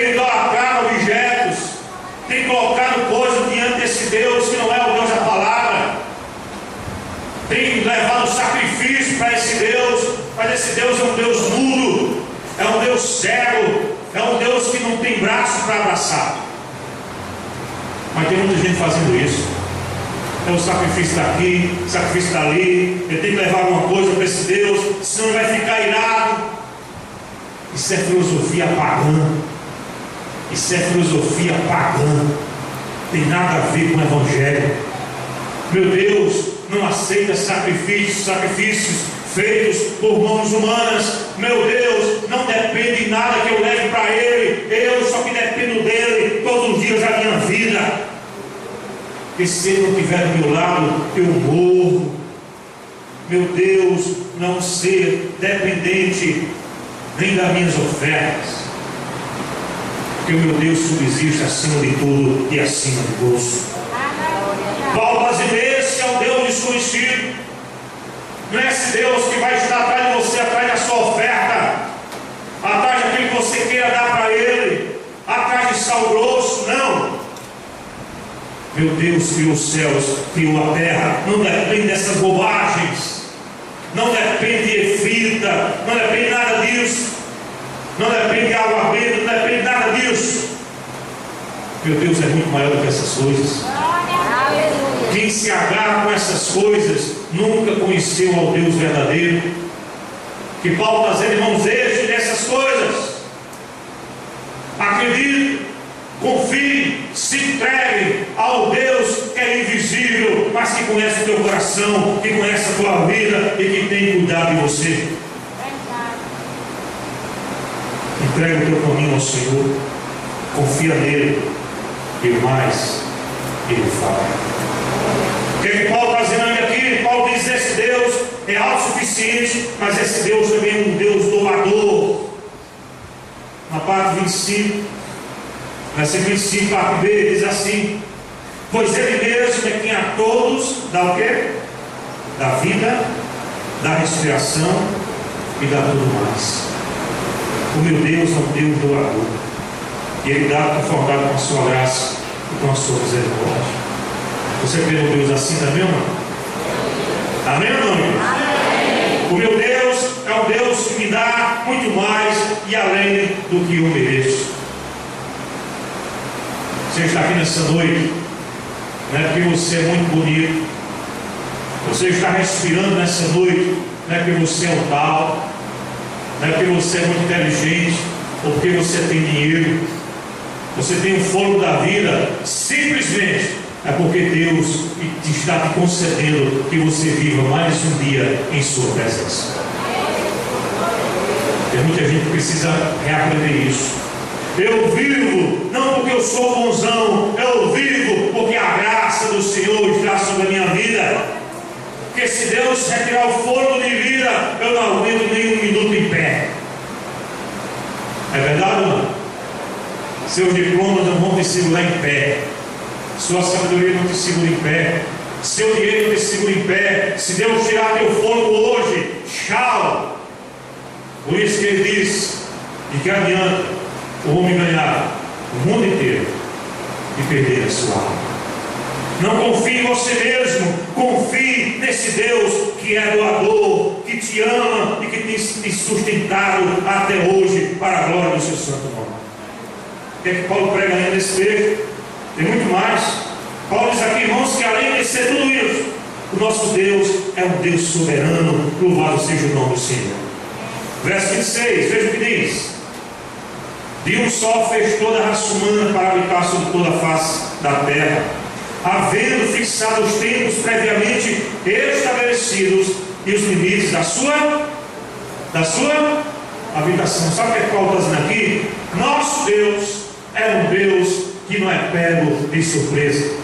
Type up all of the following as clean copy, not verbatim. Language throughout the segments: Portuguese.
tem idolatrado objetos, tem colocado coisas diante desse Deus que não é o Deus da palavra, tem levado sacrifício para esse Deus, mas esse Deus é um Deus mudo, é um Deus cego, é um Deus que não tem braço para abraçar. Mas tem muita gente fazendo isso. É o sacrifício daqui, o sacrifício dali, eu tenho que levar alguma coisa para esse Deus, senão ele vai ficar irado. Isso é filosofia pagã. Isso é filosofia pagã. Tem nada a ver com o Evangelho. Meu Deus não aceita sacrifícios feitos por mãos humanas. Meu Deus não depende de nada que eu leve para Ele. Eu só que dependo dEle todos os dias da minha vida. Porque se Ele não estiver do meu lado, eu morro. Meu Deus não ser dependente nem das minhas ofertas, porque o meu Deus subsiste acima de tudo e acima de gosto. Paulo brasileiro, esse é um Deus desconhecido. Não é esse Deus que vai estar atrás de você, atrás da sua oferta, atrás daquilo que você queira dar para Ele, atrás de sal grosso. Não. Meu Deus criou os céus, criou a terra. Não depende dessas bobagens. Não depende de efrita, não depende de nada disso, não depende de água benta, não depende de nada disso. Meu Deus é muito maior do que essas coisas. Quem se agarra com essas coisas nunca conheceu ao Deus verdadeiro. Que Paulo está dizendo, irmãos, deixem dessas coisas. Acredite, confie, se entregue ao Deus que é invisível, mas que conhece o teu coração, que conhece a tua vida e que tem cuidado de você. Entrega o teu caminho ao Senhor, confia nele, e mais Ele fala. O que Paulo está dizendo aqui? Paulo diz: esse Deus é autossuficiente, mas esse Deus também é um Deus doador. Na parte 25, versículo 25, parte B, diz assim: pois Ele mesmo é quem a todos dá o quê? Da vida, da respiração e dá tudo mais. O meu Deus é um Deus doador, e Ele dá conformado com a sua graça e com a sua misericórdia. Você crê num Deus assim também ou não? Amém ou não, irmão? Amém. O meu Deus é um Deus que me dá muito mais e além do que eu mereço. Você está aqui nessa noite, não é porque você é muito bonito. Você está respirando nessa noite, não é porque você é um tal, não é porque você é muito inteligente, ou porque você tem dinheiro. Você tem o fôlego da vida, simplesmente é porque Deus está te concedendo que você viva mais um dia em sua presença. Tem muita gente que precisa reaprender isso. Eu vivo não porque eu sou bonzão, eu vivo porque a graça do Senhor está sobre a minha vida. Porque se Deus retirar o fôlego de vida, eu não aguento nem um minuto em pé. É verdade ou não? Seus diplomas não vão te segurar em pé, sua sabedoria não te segura em pé, seu dinheiro não te segura em pé. Se Deus tirar teu fôlego hoje, tchau. Por isso que Ele diz: de que adianta o homem ganhar o mundo inteiro e perder a sua alma? Não confie em você mesmo, confie nesse Deus que é doador, que te ama e que tem te sustentado até hoje para a glória do seu santo nome. O que é que Paulo prega ainda nesse texto? Tem muito mais. Paulo diz aqui, irmãos, que além de ser tudo isso, o nosso Deus é um Deus soberano, louvado seja o nome do Senhor. Verso 26, veja o que diz: de um só fez toda a raça humana para habitar sobre toda a face da terra, havendo fixado os tempos previamente estabelecidos e os limites da sua habitação. Sabe o que Paulo está dizendo aqui? Nosso Deus é um Deus que não é pego de surpresa.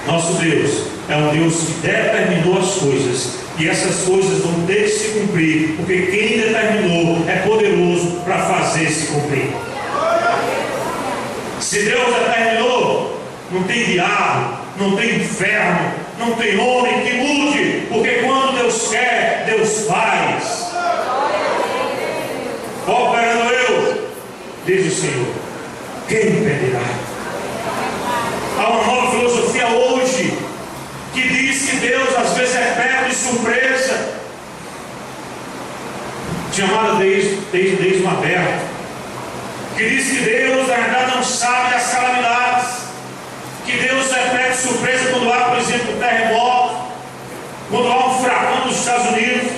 Nosso Deus é um Deus que determinou as coisas, e essas coisas vão ter que se cumprir, porque quem determinou é poderoso para fazer se cumprir. Se Deus determinou, não tem diabo, não tem inferno, não tem homem que mude, porque quando Deus quer, Deus faz. Operando eu, diz o Senhor. Quem impedirá? Há uma nova filosofia hoje que diz que Deus às vezes é pego de surpresa, chamada deísmo aberto, que diz que Deus na verdade não sabe das calamidades, que Deus é pego de surpresa quando há, por exemplo, um terremoto, quando há um furacão nos Estados Unidos,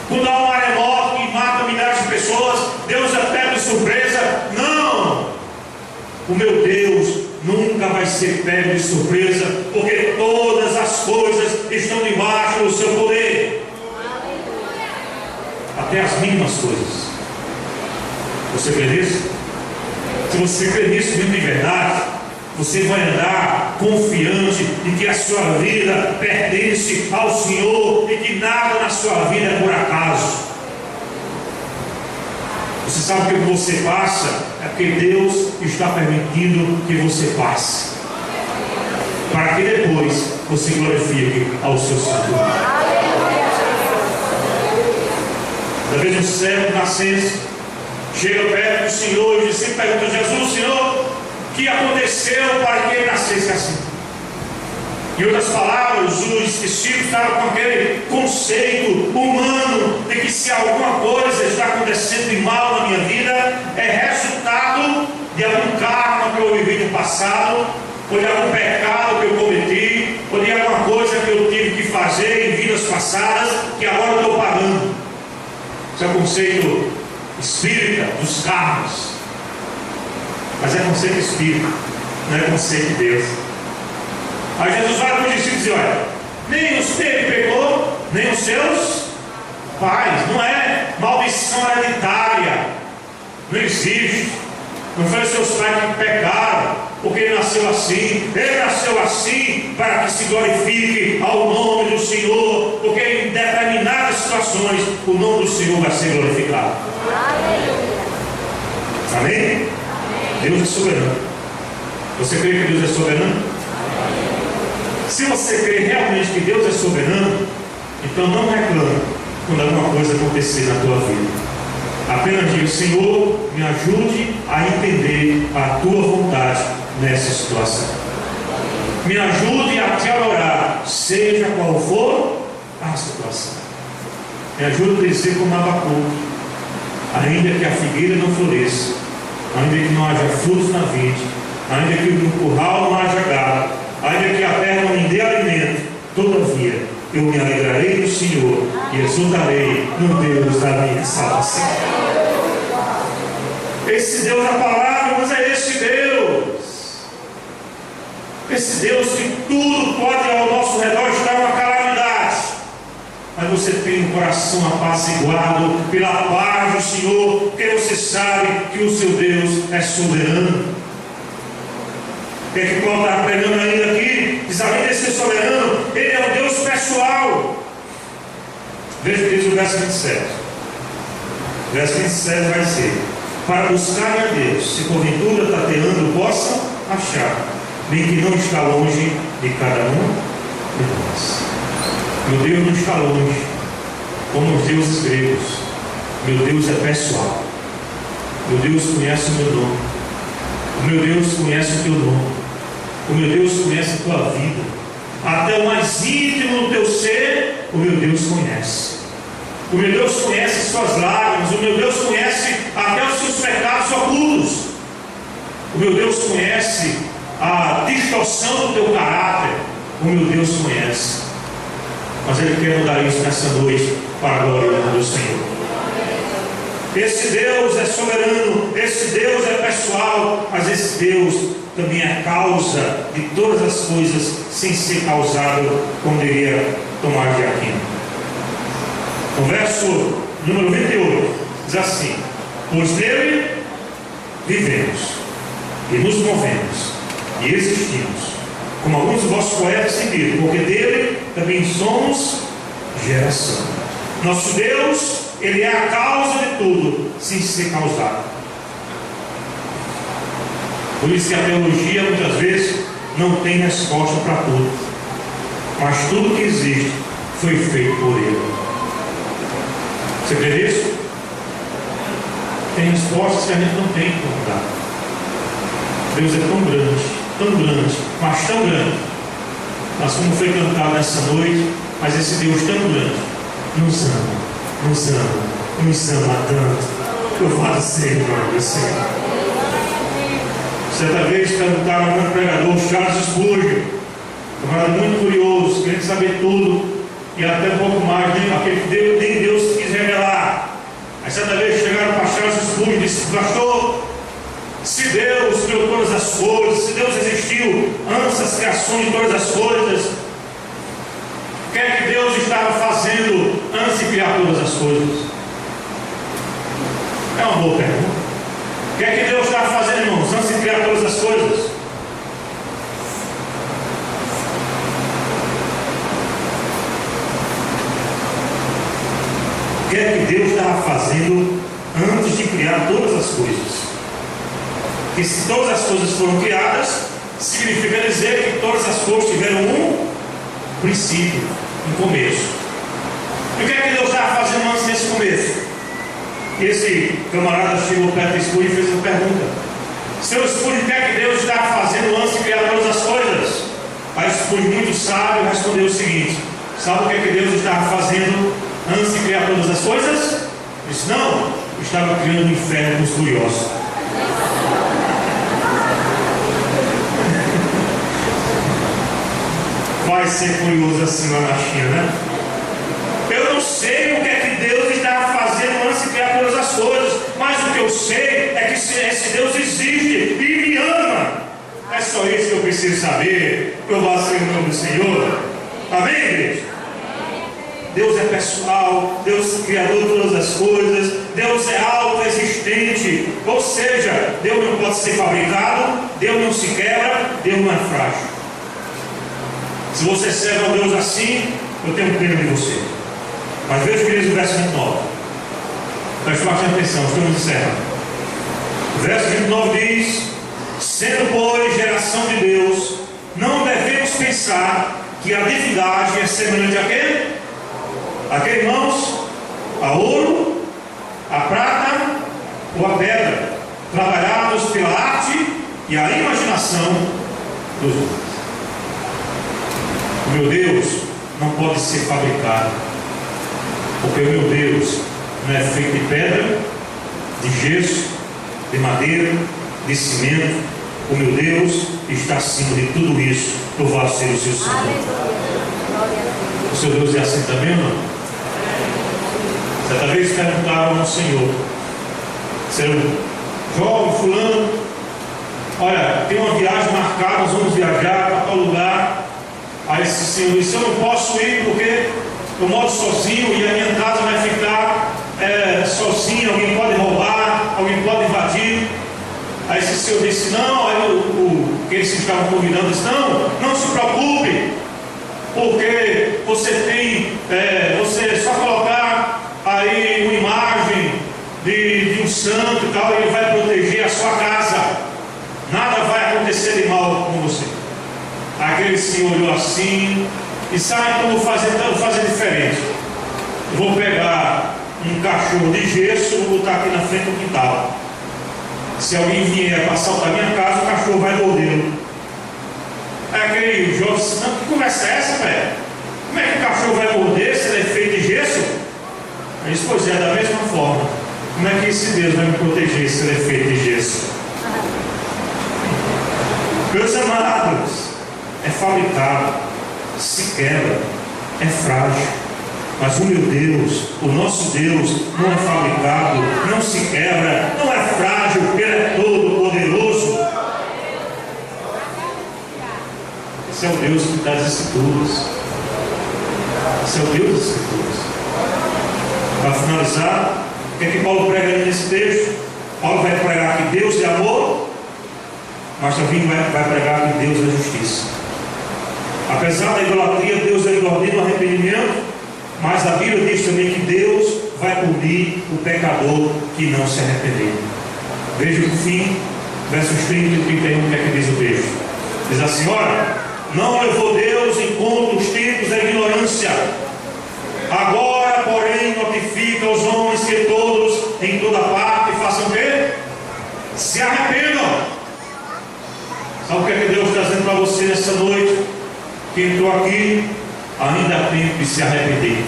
quando há um maremoto que mata milhares de pessoas. Deus é pego de surpresa. Não! O meu Deus nunca vai ser pego de surpresa, porque todas as coisas estão debaixo do seu poder, até as mínimas coisas. Você crê nisso? Se você crê nisso mesmo de verdade, você vai andar confiante de que a sua vida pertence ao Senhor e que nada na sua vida é por acaso. Você sabe que o que você passa é porque Deus está permitindo que você passe, para que depois você glorifique ao seu Senhor. Da vez um servo nascense chega perto do Senhor e o discípulo pergunta a Jesus: Senhor, o que aconteceu para que ele nascesse assim? Em outras palavras, os discípulos estavam com aquele conceito humano de que se alguma coisa está acontecendo de mal na minha vida, é resultado de algum karma que eu vivi no passado, ou de algum pecado que eu cometi, ou de alguma coisa que eu tive que fazer em vidas passadas, que agora eu estou pagando. Esse é o conceito espírita dos karmas. Mas é conceito espírita, não é conceito de Deus. Aí Jesus vai para os discípulos e diz: olha, nem os teve pecou, nem os seus pais. Não é maldição hereditária, não existe. Não foi os seus pais que pecaram, porque ele nasceu assim. Ele nasceu assim para que se glorifique ao nome do Senhor, porque em determinadas situações o nome do Senhor vai ser glorificado. Amém? Deus é soberano. Você crê que Deus é soberano? Se você crê realmente que Deus é soberano, então não reclame quando alguma coisa acontecer na tua vida. Apenas diga: Senhor, me ajude a entender a tua vontade nessa situação. Me ajude a te adorar, seja qual for a situação. Me ajude a dizer como Abacuque: ainda que a figueira não floresça, ainda que não haja frutos na vide, ainda que no curral não haja gado, ainda que a terra não me dê alimento, todavia eu me alegrarei no Senhor e exultarei no Deus da minha salvação. Esse Deus da palavra, mas é esse Deus. Esse Deus que tudo pode ao nosso redor estar uma calamidade, mas você tem um coração apaziguado pela paz do Senhor, porque você sabe que o seu Deus é soberano. O que é que Paulo está pregando ainda aqui? Diz: além de ser soberano, ele é um Deus pessoal. Veja o que diz o verso 27. O verso 27 vai dizer: para buscarem a Deus, se porventura tateando possam achar, bem que não está longe de cada um de nós. Meu Deus não está longe, como os deuses gregos. Meu Deus é pessoal. Meu Deus conhece o meu nome. O meu Deus conhece o teu nome. O meu Deus conhece a tua vida. Até o mais íntimo do teu ser, o meu Deus conhece. O meu Deus conhece as tuas lágrimas. O meu Deus conhece até os seus pecados ocultos. O meu Deus conhece a distorção do teu caráter. O meu Deus conhece. Mas Ele quer mudar isso nessa noite para a glória do Senhor. Esse Deus é soberano, esse Deus é pessoal, mas esse Deus também é causa de todas as coisas, sem ser causado, como diria Tomás de Aquino. O verso número 28 diz assim: pois nele vivemos e nos movemos e existimos, como alguns de vossos poetas têm dito, porque dele também somos geração. Nosso Deus, Ele é a causa de tudo, sem ser causado. Por isso que a teologia muitas vezes não tem resposta para tudo, mas tudo que existe foi feito por Ele. Você crê nisso? Tem respostas que a gente não tem como dar. Deus é tão grande, mas tão grande. Mas como foi cantado nessa noite, mas esse Deus tão grande nos ama tanto. Louvado seja o nome do Senhor. Certa vez cantaram um grande pregador, Charles Spurgeon, um camarada muito curioso, querendo saber tudo e até um pouco mais, nem Deus quis revelar. Aí certa vez chegaram para Charles Spurgeon e disse: pastor, se Deus criou todas as coisas, se Deus existiu antes das criações de todas as coisas, o que é que Deus estava fazendo antes de criar todas as coisas? É uma boa pergunta. O que é que Deus estava fazendo, irmãos, antes de criar todas as coisas? O que é que Deus estava fazendo antes de criar todas as coisas? Que se todas as coisas foram criadas, significa dizer que todas as coisas tiveram um princípio, um começo. E o que é que Deus estava fazendo antes desse começo? Esse camarada chegou perto de Spurgeon e fez uma pergunta: seu Spurgeon, o que é que Deus estava fazendo antes de criar todas as coisas? Aí Spurgeon, muito sábio, respondeu o seguinte: sabe o que é que Deus estava fazendo antes de criar todas as coisas? Ele disse: não, estava criando um inferno com os curiosos. Vai ser curioso assim lá na China, né? Eu não sei o que é que Deus estava fazendo antes de criar todas as coisas, mas o que eu sei é que esse Deus existe e me ama. É só isso que eu preciso saber. Eu vou ser o nome do Senhor. Amém, igreja? Deus é pessoal, Deus é criador de todas as coisas, Deus é autoexistente, ou seja, Deus não pode ser fabricado, Deus não se quebra, Deus não é frágil. Se você serve a Deus assim, eu tenho pena de você. Mas veja, queridos, o verso 29. Preste bastante atenção, estamos encerrando. O verso 29 diz: sendo, pois, geração de Deus, não devemos pensar que a divindade é semelhante a quê? A quê, irmãos? A ouro, a prata ou a pedra, trabalhados pela arte e a imaginação dos homens. O meu Deus não pode ser fabricado, porque o meu Deus não é feito de pedra, de gesso, de madeira, de cimento. O meu Deus está acima de tudo isso. Louvado seja o seu Senhor. O seu Deus é assim também ou não? Certa vez perguntaram ao Senhor: seu jovem fulano, olha, tem uma viagem marcada, nós vamos viajar para tal lugar. Aí esse Senhor disse: eu não posso ir porque eu moro sozinho e a minha casa vai ficar sozinha, alguém pode roubar, alguém pode invadir. Aí esse Senhor disse: não. Aí o que eles estavam convidando disse: não se preocupe, porque você tem, você é só colocar aí uma imagem de um santo e tal, ele vai proteger a sua casa, nada vai acontecer de mal com você. Aquele senhor olhou assim e sabe como fazer? Vou fazer diferente. Eu vou pegar um cachorro de gesso e vou botar aqui na frente do quintal. Se alguém vier para assaltar minha casa, o cachorro vai mordê-lo. Aí aquele jovem disse: não, que conversa é essa, velho? Como é que o cachorro vai morder se ele é feito de gesso? Aí disse: pois é, da mesma forma. Como é que esse Deus vai me proteger se ele é feito de gesso? Meus amados, é fabricado, se quebra, é frágil. Mas o meu Deus, o nosso Deus, não é fabricado, não se quebra, não é frágil, Ele é todo poderoso. Esse é o Deus das Escrituras. Esse é o Deus das Escrituras. Para finalizar, o que é que Paulo prega nesse texto? Paulo vai pregar que Deus é amor, mas também vai pregar que Deus é justiça. Apesar da idolatria, Deus ordena o arrependimento, mas a Bíblia diz também que Deus vai punir o pecador que não se arrepender. Veja por fim, versos 30 e 31, o que é que diz o texto? Diz assim: ora, não levou Deus em conta os tempos da ignorância. Agora, porém, notifica aos homens que todos, em toda parte, façam Se arrependam. Sabe o que é que Deus está dizendo para você nessa noite? Que entrou aqui, ainda há tempo de se arrepender.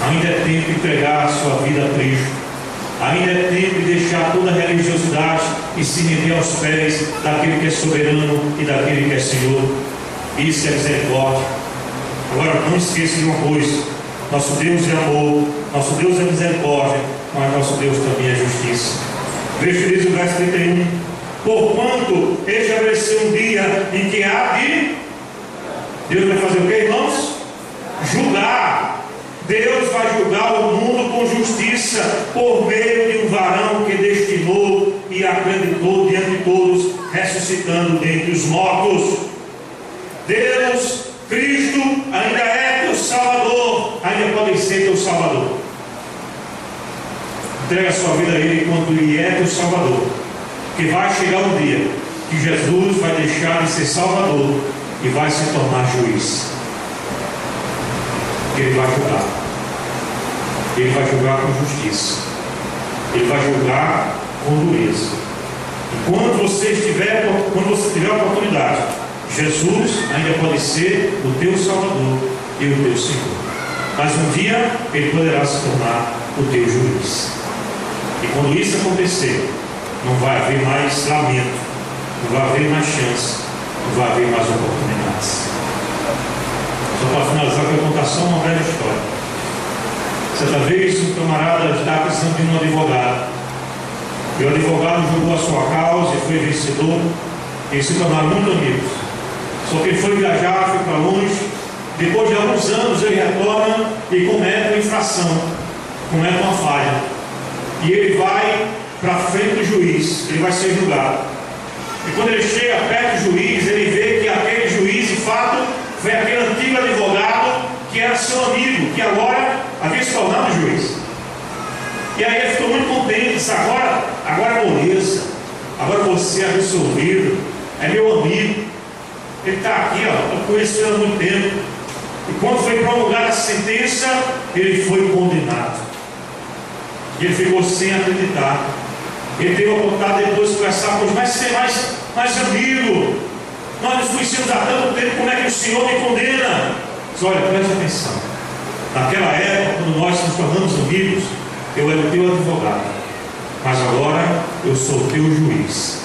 Ainda é tempo de entregar a sua vida a Cristo. Ainda é tempo de deixar toda a religiosidade e se render aos pés daquele que é soberano e daquele que é Senhor. Isso é misericórdia. Agora não esqueça de uma coisa: nosso Deus é amor, nosso Deus é misericórdia, mas nosso Deus também é justiça. Veja que diz o verso 31: porquanto ele estabeleceu um dia em que há de... Deus vai fazer o que, irmãos? Julgar. Deus vai julgar o mundo com justiça por meio de um varão que destinou e acreditou diante de todos, ressuscitando dentre os mortos. Deus, Cristo, ainda é teu Salvador, ainda pode ser teu Salvador. Entrega a sua vida a Ele enquanto Ele é teu Salvador, que vai chegar um dia que Jesus vai deixar de ser Salvador e vai se tornar juiz. Ele vai julgar. Ele vai julgar com justiça. Ele vai julgar com dureza. E quando você tiver a oportunidade, Jesus ainda pode ser o teu Salvador e o teu Senhor. Mas um dia Ele poderá se tornar o teu juiz. E quando isso acontecer, não vai haver mais lamento, não vai haver mais chance, não vai haver mais oportunidades. Só para finalizar, eu vou contar só uma breve história. Certa vez, um camarada estava precisando de um advogado. E o advogado julgou a sua causa e foi vencedor. E eles se tornaram muito amigos. Só que ele foi viajar, foi para longe. Depois de alguns anos, ele retorna e comete uma infração, comete uma falha. E ele vai para frente do juiz, ele vai ser julgado. E quando ele chega perto do juiz, ele vê que aquele juiz, de fato, foi aquele antigo advogado que era seu amigo, que agora havia se tornado juiz. E aí ele ficou muito contente, disse: agora é moleza, agora você é absolvido, é meu amigo, ele está aqui, eu conheço ele há muito tempo. E quando foi promulgada a sentença, ele foi condenado. E ele ficou sem acreditar. Ele teve a oportunidade depois de conversar com os mais amigo. Nós nos conhecemos há tanto tempo, como é que o Senhor me condena? Mas olha, preste atenção. Naquela época, quando nós nos tornamos amigos, eu era o teu advogado, mas agora eu sou o teu juiz.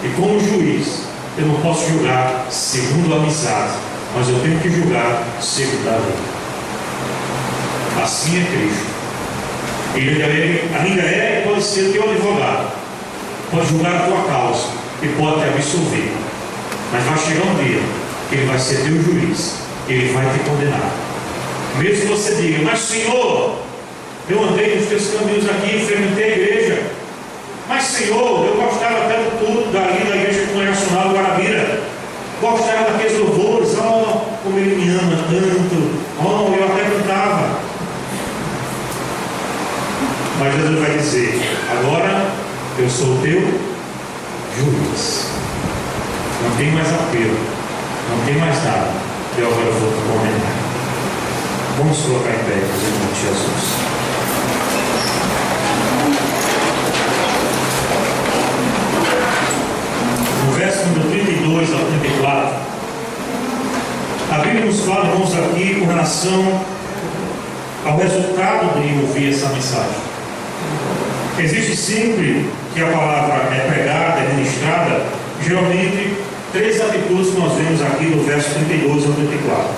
E como juiz, eu não posso julgar segundo a amizade, mas eu tenho que julgar segundo a lei. Assim é Cristo. Ele ainda é e pode ser teu advogado, pode julgar a tua causa e pode te absolver. Mas vai chegar um dia que ele vai ser teu juiz, ele vai te condenar. Mesmo que você diga: mas Senhor, eu andei nos teus caminhos aqui, frequentei a igreja. Mas Senhor, eu gostava até do culto dali da igreja congregacional do Guarabira. Gostava daqueles louvores, como ele me ama tanto, eu até cantava. Mas Jesus vai dizer: agora eu sou o teu juiz. Não tem mais apelo, não tem mais nada. Eu agora vou te condenar. Vamos colocar em pé, em nome de Jesus. No verso número 32 ao 34, a Bíblia nos fala, irmãos, aqui com relação ao resultado de ouvir essa mensagem. Existe sempre que a palavra é pregada, é ministrada, geralmente 3 atitudes que nós vemos aqui no verso 32 ao 34.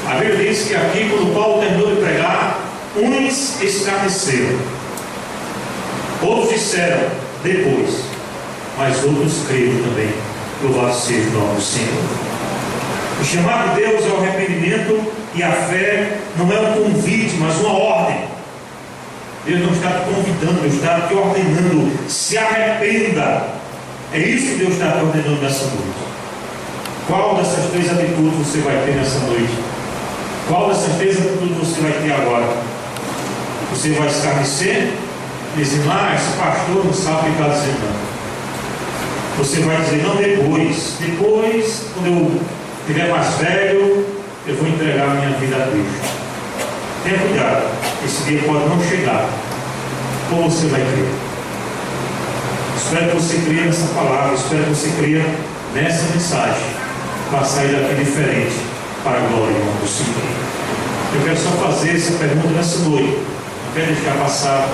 A Bíblia diz que aqui, quando Paulo terminou de pregar, uns escarneceram, outros disseram depois, mas outros creram também. Louvado seja o nome do Senhor. O chamado de Deus ao arrependimento e à fé não é um convite, mas uma ordem. Deus não está te convidando, Deus está te ordenando: se arrependa. É isso que Deus está te ordenando nessa noite. Qual dessas 3 atitudes você vai ter nessa noite? Qual dessas 3 atitudes você vai ter agora? Você vai escarnecer, dizendo: esse pastor não sabe o que está dizendo, não. Você vai dizer: não, depois, quando eu estiver mais velho, eu vou entregar a minha vida a Cristo. Tenha cuidado, esse dia pode não chegar. Ou você vai crer? espero que você creia nessa palavra, espero que você creia nessa mensagem, para sair daqui diferente, para a glória do Senhor. Eu quero só fazer essa pergunta nessa noite, não quero deixar passar